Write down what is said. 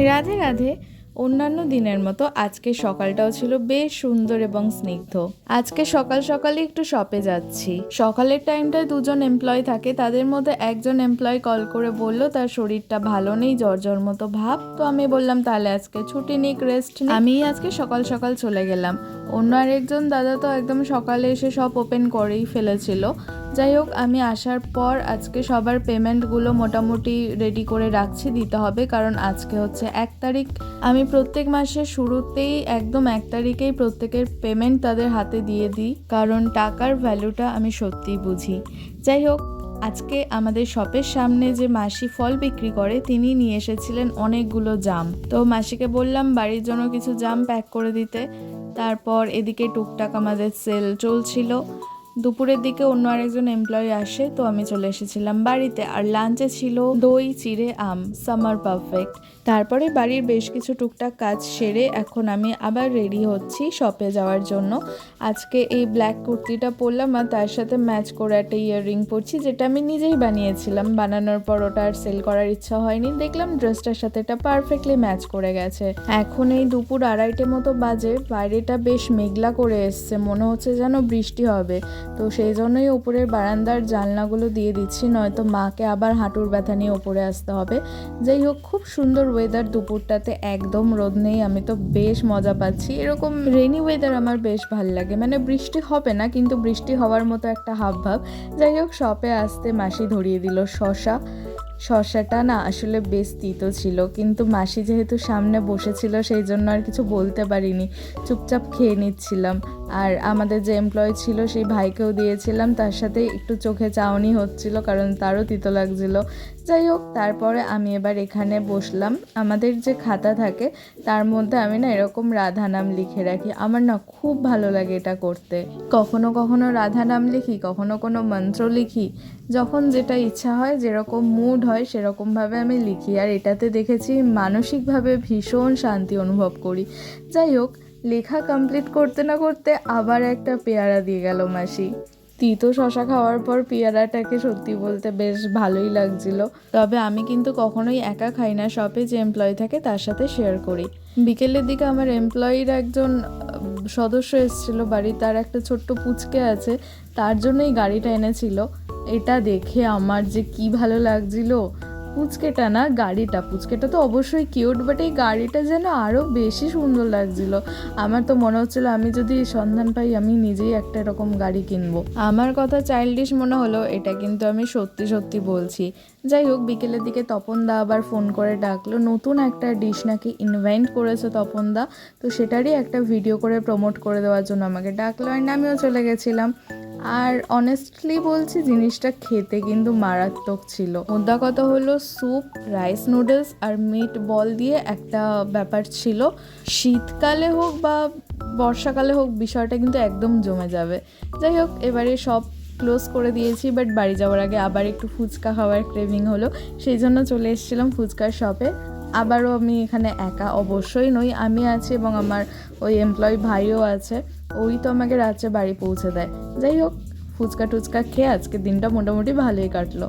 রাধে রাধে। অন্যান্য দিনের মতো আজকে সকালটাও ছিল বেশ সুন্দর এবং স্নিগ্ধ। আজকে সকাল সকালে একটু শপে যাচ্ছি। সকালের টাইমটায় দুজন এমপ্লয় থাকে, তাদের মধ্যে একজন এমপ্লয় কল করে বলল তার শরীরটা ভালো নেই, জ্বর জ্বর মতো ভাব। তো আমি বললাম তাহলে আজকে ছুটি নিক, রেস্ট নিক। আমি আজকে সকাল সকাল চলে গেলাম। অন্য আরেকজন দাদা তো একদম সকালে এসে সব ওপেন করেই ফেলেছিল। যাই হোক, আমি আসার পর আজকে সবার পেমেন্টগুলো মোটামুটি রেডি করে রাখছি, দিতে হবে, কারণ আজকে হচ্ছে 1 তারিখ। আমি প্রত্যেক মাসের শুরুতেই একদম 1 তারিখেই প্রত্যেকের পেমেন্ট তাদের হাতে দিয়ে দিই, কারণ টাকার ভ্যালুটা আমি সত্যিই বুঝি। যাই হোক, আজকে আমাদের শপের সামনে যে মাসি ফল বিক্রি করে তিনি নিয়ে এসেছিলেন অনেকগুলো জাম। তো মাসিকে বললাম বাড়ির জন্য কিছু জাম প্যাক করে দিতে। তারপর এদিকে টুকটাক আমাদের সেল চলছিল। দুপুরের দিকে অন্য আরেকজন এমপ্লয়ি আসে, তো আমি চলে এসেছিলাম বাড়িতে। আর লাঞ্চে ছিল দই চিড়ে আম, সামার পারফেক্ট। তারপরে বাড়ির বেশ কিছু টুকটাক কাজ সেরে এখন আমি আবার রেডি হচ্ছি শপে যাওয়ার জন্য। আজকে এই ব্ল্যাক কুর্তিটা পরলাম আর তার সাথে ম্যাচ করে একটা ইয়াররিং পরছি, যেটা আমি নিজেই বানিয়েছিলাম। বানানোর পর ওটা আর সেল করার ইচ্ছা হয়নি, দেখলাম ড্রেসটার সাথে এটা পারফেক্টলি ম্যাচ করে গেছে। এখন এই দুপুর 2:30 মতো বাজে, বাইরেটা বেশ মেঘলা করে এসছে, মনে হচ্ছে যেন বৃষ্টি হবে। তো সেই জন্যই ওপরের বারান্দার জানলাগুলো দিয়ে দিচ্ছি, নয়তো মাকে আবার হাঁটুর ব্যথা নিয়ে ওপরে আসতে হবে। যাই হোক, খুব সুন্দর ওয়েদার দুপুরটাতে, একদম রোদ নেই। আমি তো বেশ মজা পাচ্ছি। এরকম রেনি ওয়েদার আমার বেশ ভালো লাগে, মানে বৃষ্টি হবে না কিন্তু বৃষ্টি হওয়ার মতো একটা হাবভাব। যাই হোক, শপে আসতে মাসি ধরিয়ে দিল শসাটা না আসলে বেশ তিতো ছিল, কিন্তু মাসি যেহেতু সামনে বসেছিল সেই জন্য আর কিছু বলতে পারিনি, চুপচাপ খেয়ে নিচ্ছিলাম। আর আমাদের যে এমপ্লয় ছিল সেই ভাইকেও দিয়েছিলাম, তার সাথে একটু চোখে চাউনি হচ্ছিল কারণ তারও তিতো লাগছিল। যাই হোক, তারপরে আমি এবার এখানে বসলাম। আমাদের যে খাতা থাকে তার মধ্যে আমি না এরকম রাধা নাম লিখে রাখি। আমার না খুব ভালো লাগে এটা করতে। কখনো কখনো রাধা নাম লিখি, কখনো কোনো মন্ত্র লিখি, যখন যেটা ইচ্ছা হয়, যেরকম মুড হয় সেরকমভাবে আমি লিখি। আর এটাতে দেখেছি মানসিকভাবে ভীষণ শান্তি অনুভব করি। যাই হোক, লেখা কমপ্লিট করতে না করতে আবার একটা পেয়ারা দিয়ে গেল মাসি। তিতো শশা খাওয়ার পর পেয়ারাটাকে সত্যি বলতে বেশ ভালোই লাগছিল। তবে আমি কিন্তু কখনোই একা খাই না, শপে যে এমপ্লয়ি থাকে তার সাথে শেয়ার করি। বিকেলের দিকে আমার এমপ্লয়ির একজন সদস্য এসেছিলো বাড়ি, তার একটা ছোট্ট পুচকে আছে, তার জন্যই গাড়িটা এনেছিল। এটা দেখে আমার যে কি ভালো লাগছিল। পুচকেটা না, পুচকেটা তো অবশ্যই কিউট, বাট এই গাড়িটা যেন আরও বেশি সুন্দর লাগছিল। আমার তো মনে হচ্ছিল আমি যদি সন্ধান পাই আমি নিজেই একটা এরকম গাড়ি কিনবো। আমার কথা চাইল্ডিশ মনে হলো, এটা কিন্তু আমি সত্যি সত্যি বলছি। যাই হোক, বিকেলের দিকে তপনদা আবার ফোন করে ডাকলো, নতুন একটা ডিশ নাকি ইনভেন্ট করেছে তপনদা, তো সেটারই একটা ভিডিও করে প্রমোট করে দেওয়ার জন্য আমাকে ডাকলো, আর আমিও চলে গেছিলাম। আর অনেস্টলি বলছি, জিনিসটা খেতে কিন্তু মারাত্মক ছিল। মোদ্দা কথা হলো, স্যুপ, রাইস নুডলস আর মিট বল দিয়ে একটা ব্যাপার ছিল। শীতকালে হোক বা বর্ষাকালে হোক বিষয়টা কিন্তু একদম জমে যাবে। যাই হোক, এবারে সব ক্লোজ করে দিয়েছি, বাট বাড়ি যাওয়ার আগে আবার একটু ফুচকা খাওয়ার ক্রেভিং হলো, সেই জন্য চলে এসেছিলাম ফুচকার শপে। আবারও আমি এখানে একা অবশ্যই নই, আমি আছি এবং আমার ওই এমপ্লয়ি ভাইও আছে, ওই তো আমাকে রাত্রে বাড়ি পৌঁছে দেয়। যাই হোক, ফুচকা টুচকা খেয়ে আজকে দিনটা মোটামুটি ভালোই কাটলো।